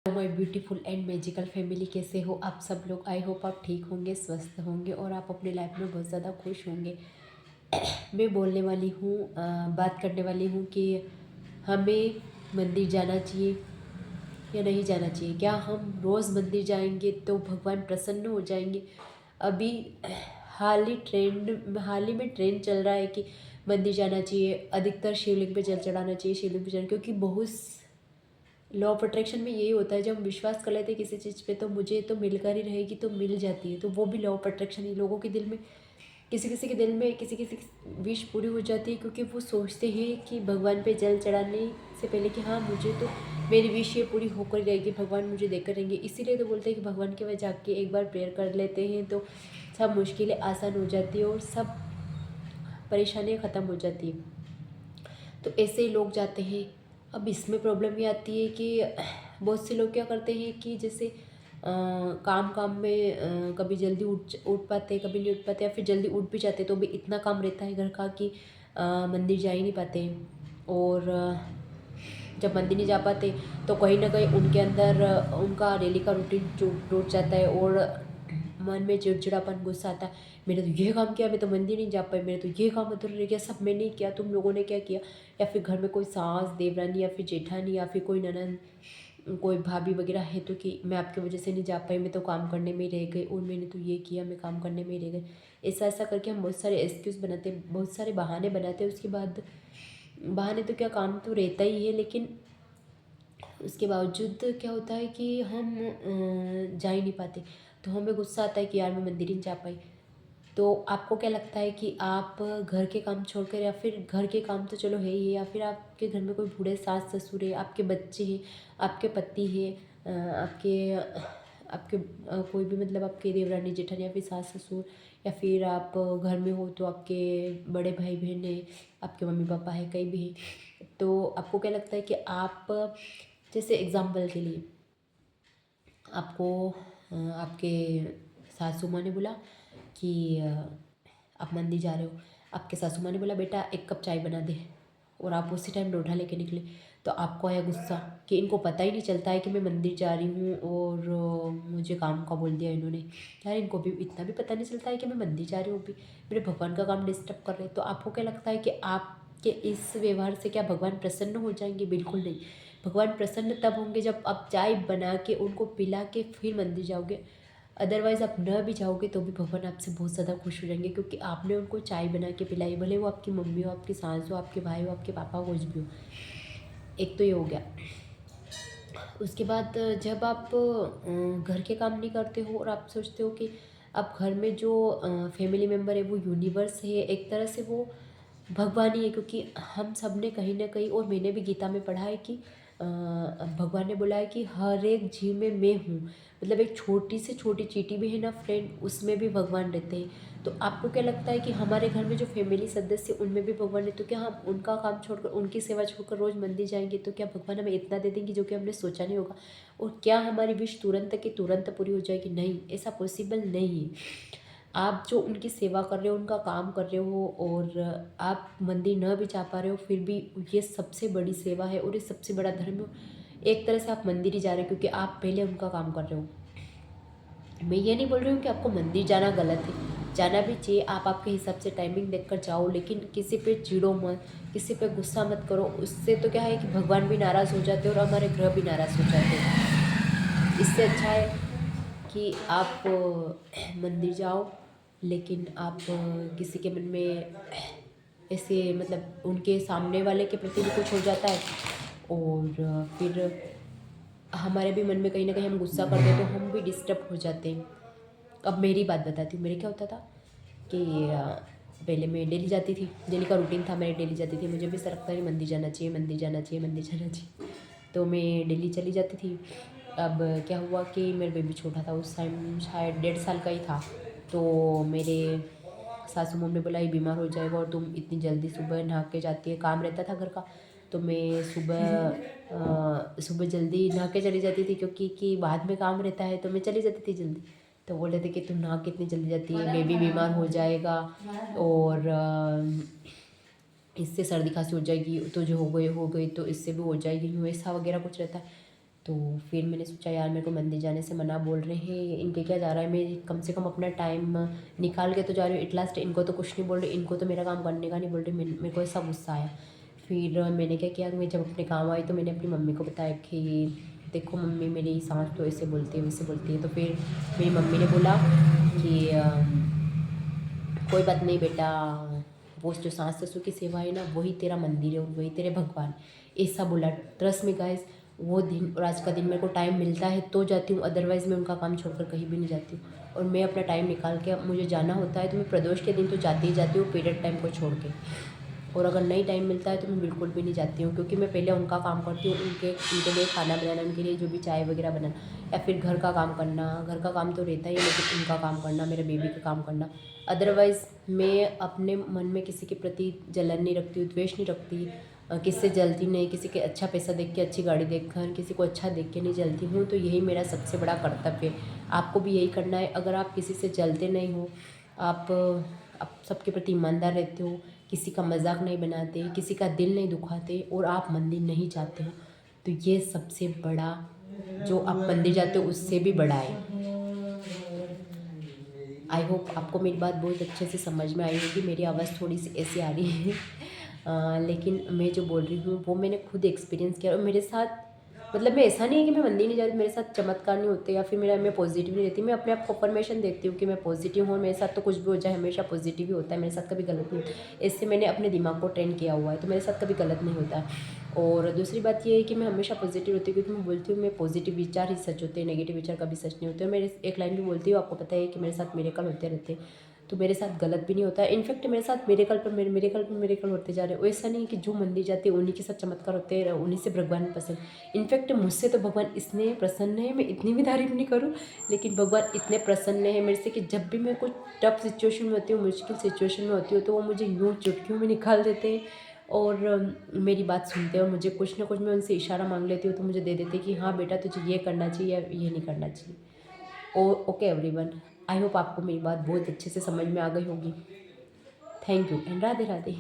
My beautiful and magical family, कैसे हो आप सब लोग। आई होप आप ठीक होंगे, स्वस्थ होंगे और आप अपनी लाइफ में बहुत ज़्यादा खुश होंगे। मैं बोलने वाली हूँ, बात करने वाली हूँ कि हमें मंदिर जाना चाहिए या नहीं जाना चाहिए। क्या हम रोज़ मंदिर जाएंगे तो भगवान प्रसन्न हो जाएंगे। अभी हाल ही में ट्रेंड चल रहा है कि मंदिर जाना चाहिए, अधिकतर शिवलिंग पे जल चढ़ाना चाहिए, शिवलिंग पे जल, क्योंकि बहुत लॉ ऑफ अट्रैक्शन में यही होता है, जब हम विश्वास कर लेते हैं किसी चीज़ पे तो मुझे तो मिलकर ही रहेगी, तो मिल जाती है। तो वो भी लॉ ऑफ अट्रैक्शन ही, लोगों के दिल में, किसी किसी के दिल में किसी किसी की विश पूरी हो जाती है, क्योंकि वो सोचते हैं कि भगवान पे जल चढ़ाने से पहले कि हाँ मुझे तो मेरी विश ये पूरी होकर रहेगी, भगवान मुझे देकर रहेंगे। इसीलिए तो बोलते हैं कि भगवान के वजह जाके एक बार प्रेयर कर लेते हैं तो सब मुश्किलें आसान हो जाती है और सब परेशानियाँ ख़त्म हो जाती है। तो ऐसे ही लोग जाते हैं। अब इसमें प्रॉब्लम ये आती है कि बहुत से लोग क्या करते हैं कि जैसे काम काम में कभी जल्दी उठ पाते, कभी नहीं उठ पाते, या फिर जल्दी उठ भी जाते तो भी इतना काम रहता है घर का कि मंदिर जा ही नहीं पाते। और जब मंदिर नहीं जा पाते तो कहीं ना कहीं उनके अंदर उनका डेली का रूटीन टूट जाता है और मन में चिड़चिड़ापन, गुस्सा आता है। मैंने तो ये काम किया, मैं तो मंदिर नहीं जा पाई, मैंने तो ये काम अधूरा रह गया, सब मैंने ही किया, तुम लोगों ने क्या किया। या फिर घर में कोई सास, देवरानी या फिर जेठानी या फिर कोई ननद, कोई भाभी वगैरह है तो कि मैं आपकी वजह से नहीं जा पाई, मैं तो काम करने में ही रह गई, और मैंने तो ये किया, मैं काम करने में ही रह गई। ऐसा ऐसा करके हम बहुत सारे एक्सक्यूज़ बनाते हैं, बहुत सारे बहाने बनाते हैं। उसके बाद बहाने तो क्या, काम तो रहता ही है, लेकिन उसके बावजूद क्या होता है कि हम जा ही नहीं पाते। तो हमें गुस्सा आता है कि यार मैं मंदिर ही नहीं जा पाई। तो आपको क्या लगता है कि आप घर के काम छोड़कर, या फिर घर के काम तो चलो है ही है, या फिर आपके घर में कोई बूढ़े सास ससुर है, आपके बच्चे हैं, आपके पति है, आपके आपके कोई भी, मतलब आपके देवरानी जेठानी या फिर सास ससुर, या फिर आप घर में हो तो आपके बड़े भाई बहन है, आपके मम्मी पापा है, कहीं भी है, तो आपको क्या लगता है कि आप, जैसे एग्ज़ाम्पल के लिए आपको आपके सासू माँ ने बोला कि आप मंदिर जा रहे हो, आपके सासू माँ ने बोला बेटा एक कप चाय बना दे, और आप उसी टाइम लोढ़ा लेके निकले, तो आपको आया गुस्सा कि इनको पता ही नहीं चलता है कि मैं मंदिर जा रही हूँ, और मुझे काम का बोल दिया इन्होंने। यार इनको भी इतना भी पता नहीं चलता है कि मैं मंदिर जा रही हूँ, भी मेरे भगवान का काम डिस्टर्ब कर रहे हैं। तो आपको क्या लगता है कि आपके इस व्यवहार से क्या भगवान प्रसन्न हो जाएंगे? बिल्कुल नहीं। भगवान प्रसन्न तब होंगे जब आप चाय बना के उनको पिला के फिर मंदिर जाओगे। अदरवाइज़ आप न भी जाओगे तो भी भगवान आपसे बहुत ज़्यादा खुश हो जाएंगे, क्योंकि आपने उनको चाय बना के पिलाई, भले वो आपकी मम्मी हो, आपकी सास हो, आपके भाई हो, आपके पापा हो, कुछ भी हो। एक तो ये हो गया। उसके बाद जब आप घर के काम नहीं करते हो और आप सोचते हो कि आप घर में जो फैमिली मेम्बर है वो यूनिवर्स है, एक तरह से वो भगवान ही है, क्योंकि हम सब ने कहीं ना कहीं, और मैंने भी गीता में पढ़ा है कि भगवान ने बोला है कि हर एक जीव में मैं हूँ। मतलब एक छोटी से छोटी चींटी भी है ना फ्रेंड, उसमें भी भगवान रहते हैं। तो आपको क्या लगता है कि हमारे घर में जो फैमिली सदस्य उनमें भी भगवान है, तो क्या हम उनका काम छोड़कर, उनकी सेवा छोड़कर रोज़ मंदिर जाएंगे तो क्या भगवान हमें इतना दे देंगे जो कि हमने सोचा नहीं होगा? और क्या हमारी विश तुरंत की तुरंत पूरी हो जाएगी? नहीं, ऐसा पॉसिबल नहीं है। आप जो उनकी सेवा कर रहे हो, उनका काम कर रहे हो, और आप मंदिर न भी जा पा रहे हो, फिर भी ये सबसे बड़ी सेवा है और ये सबसे बड़ा धर्म है। एक तरह से आप मंदिर ही जा रहे हो, क्योंकि आप पहले उनका काम कर रहे हो। मैं ये नहीं बोल रही हूँ कि आपको मंदिर जाना गलत है, जाना भी चाहिए। आप आपके हिसाब से टाइमिंग देखकर जाओ, लेकिन किसी पे चिढ़ो मत, किसी पे गुस्सा मत करो। उससे तो क्या है कि भगवान भी नाराज़ हो जाते हैं और हमारे ग्रह भी नाराज़ हो जाते हैं। इससे अच्छा है कि आप मंदिर जाओ, लेकिन आप किसी के मन में ऐसे, मतलब उनके सामने वाले के प्रति भी कुछ हो जाता है, और फिर हमारे भी मन में कहीं ना कहीं हम गुस्सा करते हैं तो हम भी डिस्टर्ब हो जाते हैं। अब मेरी बात बताती हूँ, मेरे क्या होता था कि पहले मैं दिल्ली जाती थी, दिल्ली का रूटीन था, मैं दिल्ली जाती थी, मुझे भी ऐसा लगता है मंदिर जाना चाहिए, मंदिर जाना चाहिए, मंदिर जाना चाहिए। तो मैं दिल्ली चली जाती थी। अब क्या हुआ कि मेरा बेबी छोटा था, उस टाइम शायद 1.5 साल का ही था। तो मेरे सासू मम्मी ने बोला ये बीमार हो जाएगा और तुम इतनी जल्दी सुबह नहा के जाती है, काम रहता था घर का। तो मैं सुबह जल्दी नहा के चली जाती थी, क्योंकि कि बाद में काम रहता है, तो मैं चली जाती थी जल्दी। तो बोल रहे थे कि तुम नहा के इतनी जल्दी जाती है, बेबी बीमार हो जाएगा, और इससे सर्दी खांसी हो जाएगी, तो जो हो गई तो इससे भी हो जाएगी, यूँ ऐसा वगैरह कुछ रहता है। तो फिर मैंने सोचा यार मेरे को मंदिर जाने से मना बोल रहे हैं, इनके क्या जा रहा है, मैं कम से कम अपना टाइम निकाल के तो जा रही हूँ एटलास्ट, इनको तो कुछ नहीं बोल रही, इनको तो मेरा काम करने का नहीं बोल रही। मेरे को ऐसा गुस्सा आया। फिर मैंने क्या किया, मैं जब अपने काम आई तो मैंने अपनी मम्मी को बताया कि देखो मम्मी मेरी सास तो ऐसे बोलती है वैसे बोलती है। तो फिर मेरी मम्मी ने बोला कि कोई बात नहीं बेटा, वो जो सास ससुर की सेवा है ना वही तेरा मंदिर है और वही तेरे भगवान, ऐसा बोला। ट्रस्ट में गाइस, वो दिन और आज का दिन मेरे को टाइम मिलता है तो जाती हूँ, अदरवाइज़ मैं उनका काम छोड़कर कहीं भी नहीं जाती हूँ। और मैं अपना टाइम निकाल के मुझे जाना होता है तो मैं प्रदोष के दिन तो जाती ही जाती हूँ, पीरियड टाइम को छोड़ के। और अगर नहीं टाइम मिलता है तो मैं बिल्कुल भी नहीं जाती हूँ, क्योंकि मैं पहले उनका काम करती हूँ, उनके लिए खाना बनाना, उनके लिए जो भी चाय वगैरह बनाना, या फिर घर का काम करना। घर का काम तो रहता ही है, लेकिन उनका काम करना, मेरे बेबी का काम करना। अदरवाइज़ मैं अपने मन में किसी के प्रति जलन नहीं रखती हूँ, द्वेष नहीं रखती, किसी से जलती नहीं, किसी के अच्छा पैसा देख के, अच्छी गाड़ी देखकर किसी को अच्छा देख के नहीं जलती हूँ। तो यही मेरा सबसे बड़ा कर्तव्य है। आपको भी यही करना है। अगर आप किसी से जलते नहीं हो, आप सबके प्रति ईमानदार रहते हो, किसी का मजाक नहीं बनाते, किसी का दिल नहीं दुखाते, और आप मंदिर नहीं जाते हो, तो ये सबसे बड़ा, जो आप मंदिर जाते हो उससे भी बड़ा है। आई होप आपको मेरी बात बहुत अच्छे से समझ में आई होगी। मेरी आवाज़ थोड़ी सी ऐसी आ रही है लेकिन मैं जो बोल रही हूँ वो मैंने खुद एक्सपीरियंस किया। और मेरे साथ, मतलब मैं ऐसा नहीं है कि मैं मंदिर नहीं जा रही, मेरे साथ चमत्कार नहीं होते या फिर मैं पॉजिटिव नहीं रहती। मैं अपने आप को अफर्मेशन देती हूँ कि मैं पॉजिटिव हूँ, मेरे साथ तो कुछ भी हो जाए हमेशा पॉजिटिव ही होता है, मेरे साथ कभी गलत नहीं होता। इससे मैंने अपने दिमाग को ट्रेन किया हुआ है, तो मेरे साथ कभी गलत नहीं होता है। और दूसरी बात ये है कि मैं हमेशा पॉजिटिव होती हूँ, क्योंकि मैं बोलती हूँ मैं पॉजिटिव विचार ही सच होते हैं, नेगेटिव विचार कभी सच नहीं होते। और मेरे एक लाइन भी बोलती हूँ, आपको पता है कि मेरे साथ मिरेकल होते रहते हैं, तो मेरे साथ गलत भी नहीं होता है। इनफैक्ट मेरे साथ मिरेकल होते जा रहे हैं। ऐसा नहीं कि जो मंदिर जाते हैं उन्हीं के साथ चमत्कार होते हैं, उन्हीं से भगवान पसंद। इनफैक्ट मुझसे तो भगवान इतने प्रसन्न है, मैं इतनी भी तारीफ नहीं करूँ, लेकिन भगवान इतने प्रसन्न है मेरे से कि जब भी मैं कुछ टफ सिचुएशन में होती हूँ, मुश्किल सिचुएशन में होती हूँ, तो वो मुझे यूँ चुटकियों में निकाल देते हैं और मेरी बात सुनते हैं। और मुझे कुछ ना कुछ, मैं उनसे इशारा मांग लेती हूँ तो मुझे दे देते कि हाँ बेटा तुझे ये करना चाहिए या ये नहीं करना चाहिए। ओके एवरीवन, आई होप आपको मेरी बात बहुत अच्छे से समझ में आ गई होगी। Thank you and Radhe Radhe.